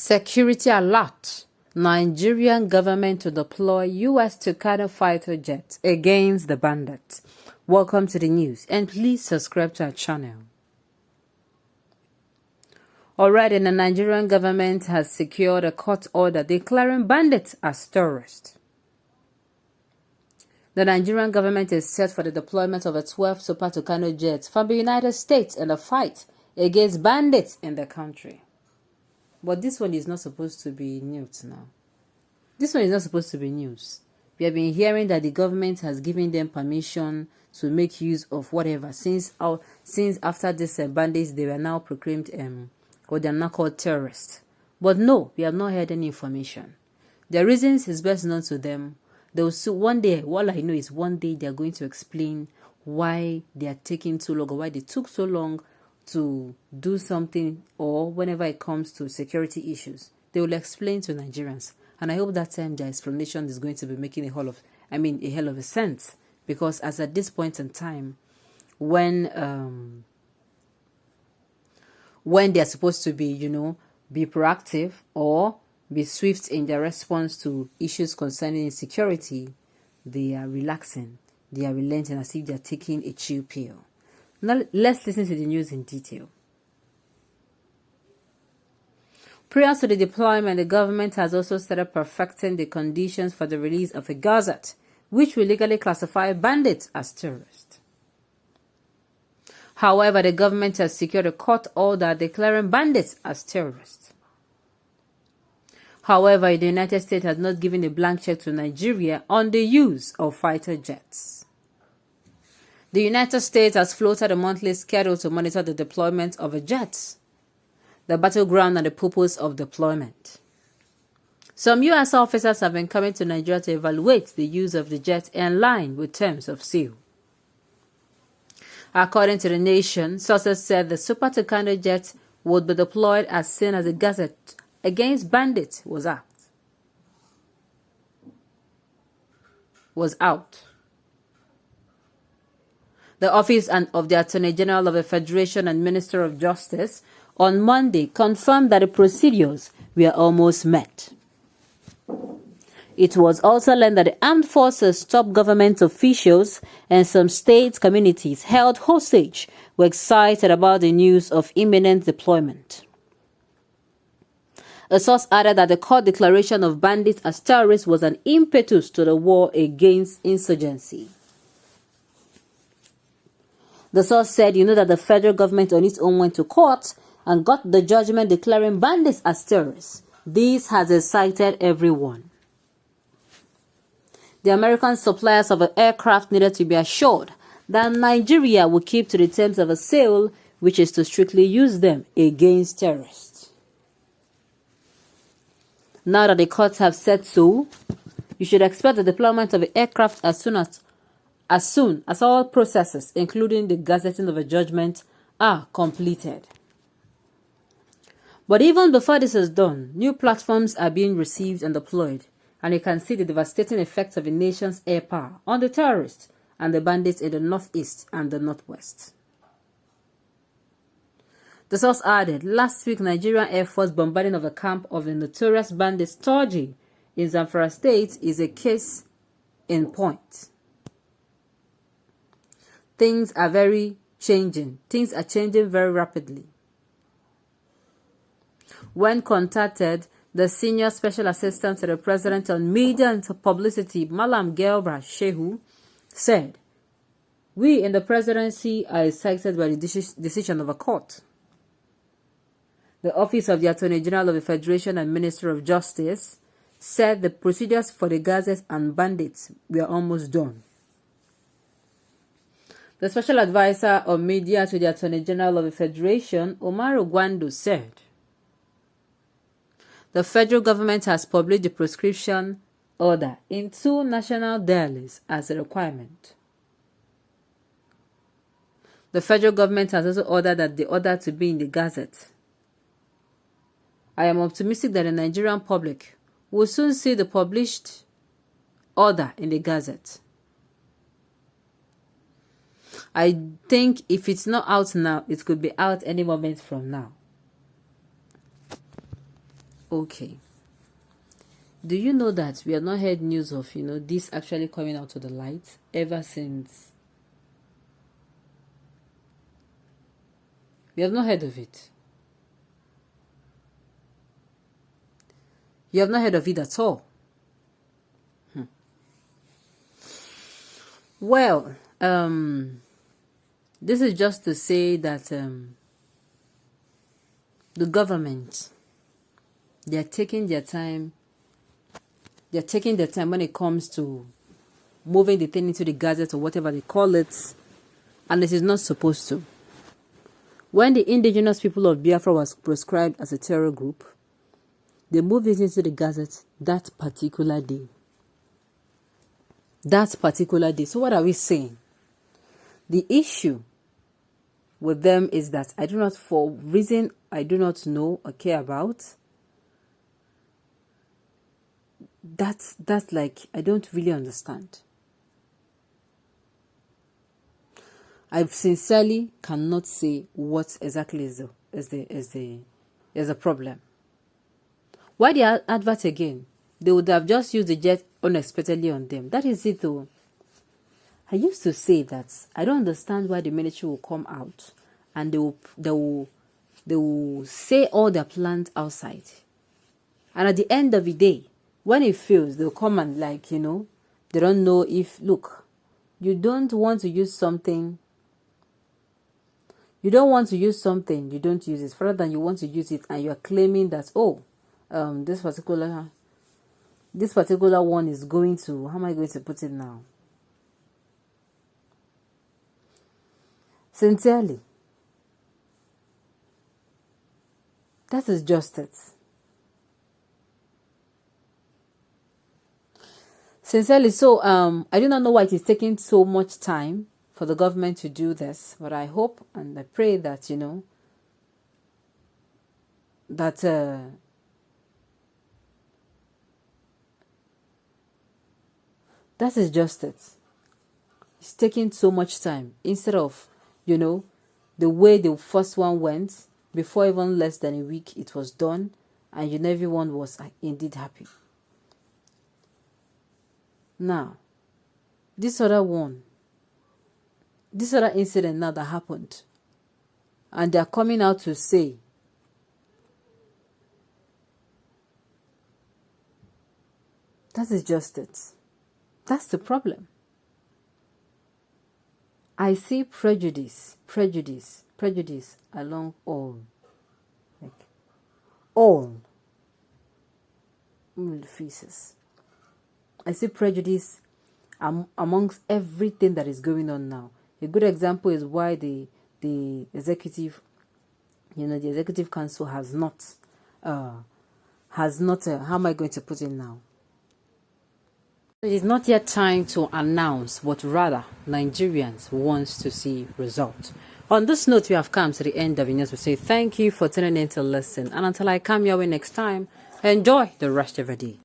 Security alert. Nigerian government to deploy U.S. Tucano fighter jets against the bandits. Welcome to the news and please subscribe to our channel. Already, the Nigerian government has secured a court order declaring bandits as terrorists. The Nigerian government is set for the deployment of 12 Super Tucano jets from the United States in the fight against bandits in the country. But this one is not supposed to be news now. This one is not supposed to be news. We have been hearing that the government has given them permission to make use of whatever since after this bandits they were now proclaimed or they are now called terrorists. But no, we have not heard any information. The reasons is best known to them. They will see one day. All I know is one day they are going to explain why they are taking too long or why they took so long to do something, or whenever it comes to security issues, they will explain to Nigerians. And I hope that time their explanation is going to be making a hell of a sense. Because as at this point in time, when they are supposed to be, be proactive or be swift in their response to issues concerning insecurity, they are relaxing, they are relenting as if they are taking a chill pill. Now, let's listen to the news in detail. Prior to the deployment, the government has also started perfecting the conditions for the release of a gazette, which will legally classify bandits as terrorists. However, the government has secured a court order declaring bandits as terrorists. However, the United States has not given a blank check to Nigeria on the use of fighter jets. The United States has floated a monthly schedule to monitor the deployment of a jet, the battleground and the purpose of deployment. Some U.S. officers have been coming to Nigeria to evaluate the use of the jet in line with terms of SEAL. According to the Nation, sources said the Super Tucano jet would be deployed as soon as the gazette against bandits was out. The Office of the Attorney General of the Federation and Minister of Justice on Monday confirmed that the procedures were almost met. It was also learned that the armed forces, top government officials, and some state communities held hostage were excited about the news of imminent deployment. A source added that the court declaration of bandits as terrorists was an impetus to the war against insurgency. The source said, that the federal government on its own went to court and got the judgment declaring bandits as terrorists. This has excited everyone. The American suppliers of aircraft needed to be assured that Nigeria will keep to the terms of a sale, which is to strictly use them against terrorists. Now that the courts have said so, you should expect the deployment of the aircraft as soon as all processes, including the gazetting of a judgment, are completed. But even before this is done, new platforms are being received and deployed, and you can see the devastating effects of the nation's air power on the terrorists and the bandits in the northeast and the northwest. The source added, last week Nigerian Air Force bombarding of a camp of the notorious bandit Storji in Zamfara State is a case in point. Things are changing. Things are changing very rapidly. When contacted, the senior special assistant to the president on media and publicity, Malam Gelbra Shehu, said, "We in the presidency are excited by the decision of a court." The Office of the Attorney General of the Federation and Minister of Justice said the procedures for the gazettes and bandits were almost done. The Special Advisor on Media to the Attorney General of the Federation, Umaru Gwandu, said, the federal government has published the prescription order in 2 national dailies as a requirement. The federal government has also ordered that the order to be in the Gazette. I am optimistic that the Nigerian public will soon see the published order in the Gazette. I think if it's not out now, it could be out any moment from now. Okay. Do you know that we have not heard news of, this actually coming out to the light ever since? We have not heard of it. You have not heard of it at all. Well, this is just to say that the government, they're taking their time. They're taking their time when it comes to moving the thing into the gazette or whatever they call it, and it is not supposed to. When the indigenous people of Biafra was proscribed as a terror group, they moved it into the gazette that particular day. That particular day. So what are we saying? The issue with them is that I do not, for reason I do not know or care about, that's like, I don't really understand. I sincerely cannot say what exactly is the problem. Why the advert again? They would have just used the jet unexpectedly on them. That is it though. I used to say that I don't understand why the military will come out and they will say all their plans outside. And at the end of the day, when it fails, they'll come and they don't know if, look, you don't want to use something. You don't want to use something, you don't use it. Further than you want to use it and you're claiming that, this particular one is going to, how am I going to put it now? Sincerely. That is just it. Sincerely, so I do not know why it is taking so much time for the government to do this, but I hope and I pray that that is just it. It's taking so much time instead of the way the first one went. Before even less than a week it was done, and everyone was indeed happy. Now this other incident now that happened, and they're coming out to say that is just it. That's the problem. I see prejudice along all faces. I see prejudice amongst everything that is going on now. A good example is why the executive, the executive council has not, how am I going to put it now? It is not yet time to announce, but rather Nigerians wants to see results. On this note, we have come to the end of the news. We say thank you for tuning in to listen, and until I come your way next time, enjoy the rest of your day.